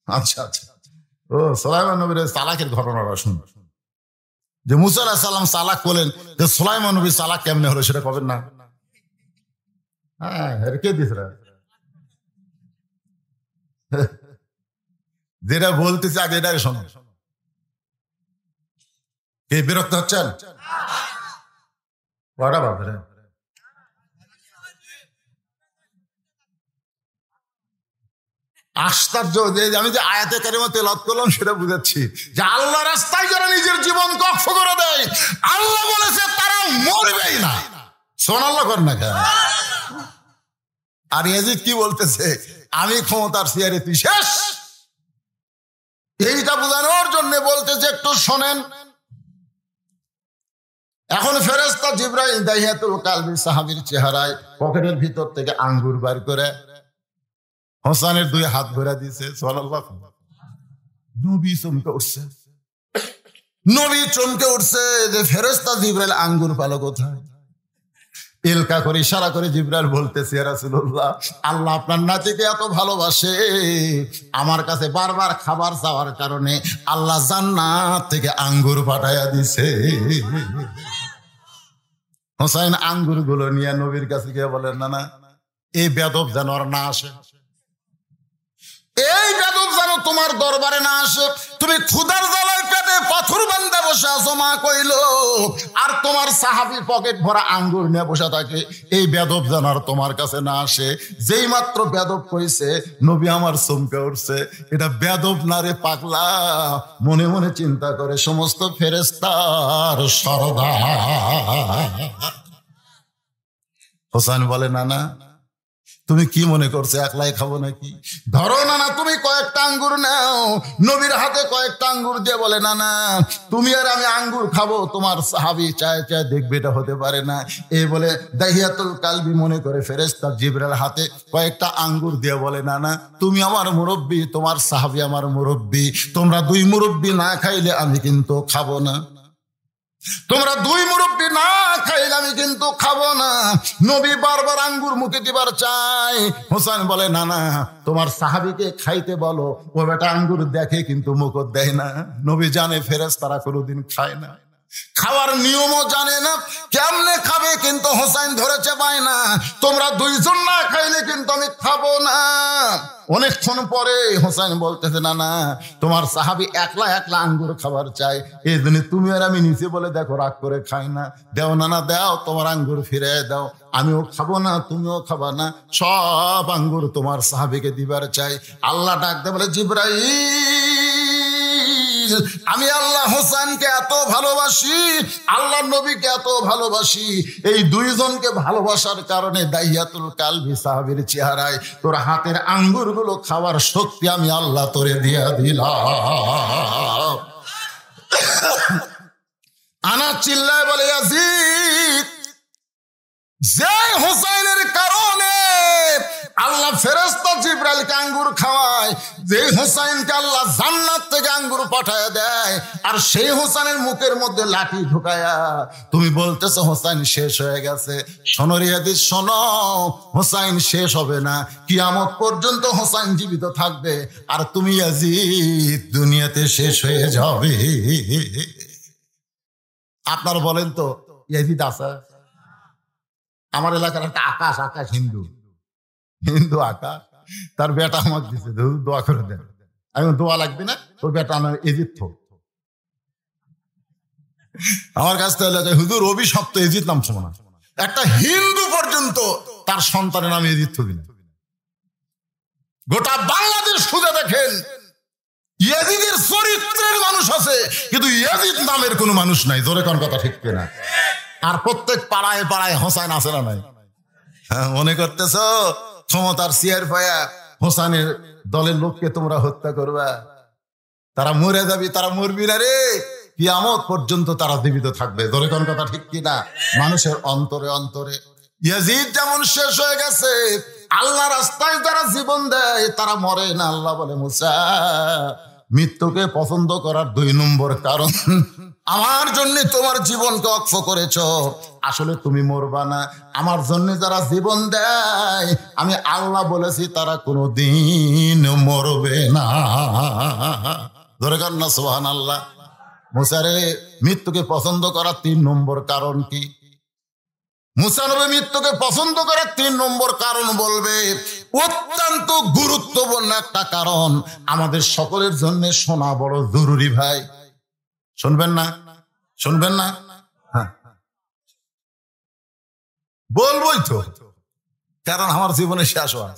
আচ্ছা আচ্ছা, ও সুলাইমান নবীর তালাকের ঘটনাটা শুন। যে মুসা আলাইহিস সালাম তালাক করলেন, যে সুলাইমান নবী তালাক কেমনে হলো সেটা কবেন না? হ্যাঁ, কে দিছে? যেটা বলতেছে আগে এটাকে শোনো। কে বিরক্ত হচ্ছেন? কটা বাপরে, আশ্চর্য যে আমি যে আয়াতে কারিমা তেলাওয়াত করলাম সেটা বুঝাচ্ছি যে আল্লাহ রাস্তায় যারা নিজের জীবনকে অক্ষ করে দেয় আল্লাহ বলেছে তারা মরবেই না। সুবহানাল্লাহ কর না কেন? আর ইয়াজিদ কি বলতেছে? আমি ক্ষমতার চেয়ারে তুই শেষ। এইটা বোঝানোর জন্য বলতেছে, একটু শোনেন। এখন ফেরেশতা জিবরাইল দাহিয়াতুল কালবি সাহাবীর চেহারায় পকেটের ভিতর থেকে আঙ্গুর বার করে হোসেনের 2 হাত ভরে দিয়েছে। সুবহানাল্লাহ। নবী চমকে উঠছে, নবী চমকে উঠছে যে ফেরেশতা জিবরাইল আঙ্গুর পালো কোথায়? এলকা করে ইশারা করে জিবরাইল বলতেছে, ইয়া রাসূলুল্লাহ, আল্লাহ আপনার নাতিকে এত ভালোবাসে, আমার কাছে বারবার খাবার চাওয়ার কারণে আল্লাহ জান্নাত থেকে আঙ্গুর পাঠাইয়া দিছে। হোসেন আঙ্গুর গুলো নিয়ে নবীর কাছে গিয়ে বলেন, না না, এই বেদব যেন আর না আসে, এই বেদব যেন তোমার দরবারে না আসে। তুমি ক্ষুধার জ্বালায় পেটে পাথর বান্ধা বসে আছো, মা কইল, আর তোমার সাহাবী পকেট ভরা আঙ্গুর নিয়ে বসে থাকে, এই বেদব যেন আর তোমার কাছে না আসে। যেই মাত্র বেদব কইছে নবী আমার চমকে উঠছে, এটা বেদব না রে পাগলা। মনে মনে চিন্তা করে সমস্ত ফেরেশতার সরদার। হোসেন বলে, না না, তুমি কি মনে করছো একলাই খাবো নাকি? ধরো না না, তুমি কয়েকটা আঙ্গুর নাও। নবীর হাতে কয়েকটা আঙ্গুর দিয়ে বলে, না না, তুমি আর আমি আঙ্গুর খাবো, তোমার সাহাবী চায় চায় দেখবে, এটা হতে পারে না। এই বলে দাহিয়াতুল কালবি মনে করে ফেরেশতা জিবরাইল হাতে কয়েকটা আঙ্গুর দিয়ে বলে, না না, তুমি আমার মুরব্বী, তোমার সাহাবী আমার মুরব্বী, তোমরা 2 মুরব্বী না খাইলে আমি কিন্তু খাবো না। তোমরা 2 মুরব্বী না খাইলে আমি কিন্তু খাবো না। নবী বারবার আঙ্গুর মুখে দিবার চাই। হোসেন বলে, না না, তোমার সাহাবীকে খাইতে বলো, ও বেটা আঙ্গুর দেখে কিন্তু মুখ দেয় না। নবী জানে ফেরেশতারা কোনোদিন খায় না, খাওয়ার নিয়মও জানে না, কেমনে খাবে, কিন্তু হোসেন ধরেছে বায়না, তোমরা 2 জন না খাইলে কিন্তু আমি খাবো না। অনেকক্ষণ পরে হোসেন বলতেছে, না না, তোমার সাহাবী একলা একলা আঙ্গুর খাবার চাই, এই জন্য তুমি আর আমি নিচে বলে দেখো রাগ করে খাই না। দেও না না, দাও, তোমার আঙ্গুর ফিরে দাও, আমিও খাবো না, তুমিও খাবা না, সব আঙ্গুর তোমার সাহাবীকে দিবার চাই। আল্লাহ ডাকতে বলে, জিবরাইল, আমি আল্লাহ হোসেনকে এত ভালোবাসি, আল্লাহ নবীকে এত ভালোবাসি, এই 2 জনকে ভালোবাসার কারণে দাহিয়াতুল কালবি সাহাবীর চেহারায় তোর হাতের আঙ্গুর গুলো খাওয়ার শক্তি আমি আল্লাহ তোরে দিয়া দিলাম। আনাস চিল্লায় বলে, ইয়াজিদ, যে হোসেনের কারণে আল্লাহ ফেরেশতা জিবরাইলকে আঙ্গুর খাওয়ায়, যে হোসেনকে আল্লাহ জান্নাত থেকে আঙ্গুর পাঠায় দেয়, আর সেই হোসেনের মুখের মধ্যে লাঠি ঢুকায়া তুমি বলতেছো হোসেন শেষ হয়ে গেছে। শোনো রে ইয়াজিদ, শোনো, হোসেন শেষ হবে না, কিয়ামত পর্যন্ত হোসেন জীবিত থাকবে, আর তুমি ইয়াজিদ দুনিয়াতে শেষ হয়ে যাবে। আপনারা বলেন তো, ইয়াজিদ আছে? আমার এলাকার একটা আকাশ, আকাশ হিন্দু, হিন্দু আকাশ, তার বেটা আমাকে দিচ্ছে, দোয়া করে দেন। আমি দোয়া লাগবে না, তোর বেটা আমার এজিদ থো। আমার কাছ থেকে এলাকায় হুজুর অভিশপ্ত এজিদ নাম শোনা, একটা হিন্দু পর্যন্ত তার সন্তানের নাম এজিদ থবি না। গোটা বাংলাদেশ খুঁজে দেখেন, ইয়াজিদের চরিত্রের মানুষ আছে, কিন্তু ইয়াজিদ নামের কোনো মানুষ নাই। জোরে কোন কথা ঠিক কিনা? আর প্রত্যেক পাড়ায় পাড়ায় হোসেন আছে না নাই? হ্যাঁ, মনে করতেছ ক্ষমতার চেয়ার পায়া হোসেনের দলের লোককে তোমরা হত্যা করবা, তারা মরে যাবি, তারা মরবি না রে, কিয়ামত পর্যন্ত তারা জীবিত থাকবে। জোরে কোন কথা ঠিক কিনা? মানুষের অন্তরে অন্তরে ইয়াজিদ যেমন শেষ হয়ে গেছে, আল্লাহ রাস্তায় যারা জীবন দেয় তারা মরে না। আল্লাহ বলে, মুসা, মৃত্যুকে পছন্দ করার 2 নম্বর কারণ, আমার জন্য তোমার জীবনকে অক্ষ করেছ, আসলে তুমি মরবা না। আমার জন্য যারা জীবন দেয়, আমি আল্লাহ বলেছি তারা কোনোদিন মরবে না। ধরে কর না সুবহানাল্লাহ। মুসা রে, মৃত্যুকে পছন্দ করার 3 নম্বর কারণ কি? মুসা নবী মৃত্যুকে পছন্দ করার 3 নম্বর কারণ বলবে, অত্যন্ত গুরুত্বপূর্ণ একটা কারণ, আমাদের সকলের জন্য শোনা বড় জরুরি ভাই। শুনবেন না? শুনবেন না? হ্যাঁ, বলবোই তো, কারণ আমার জীবনে শেষ হয়।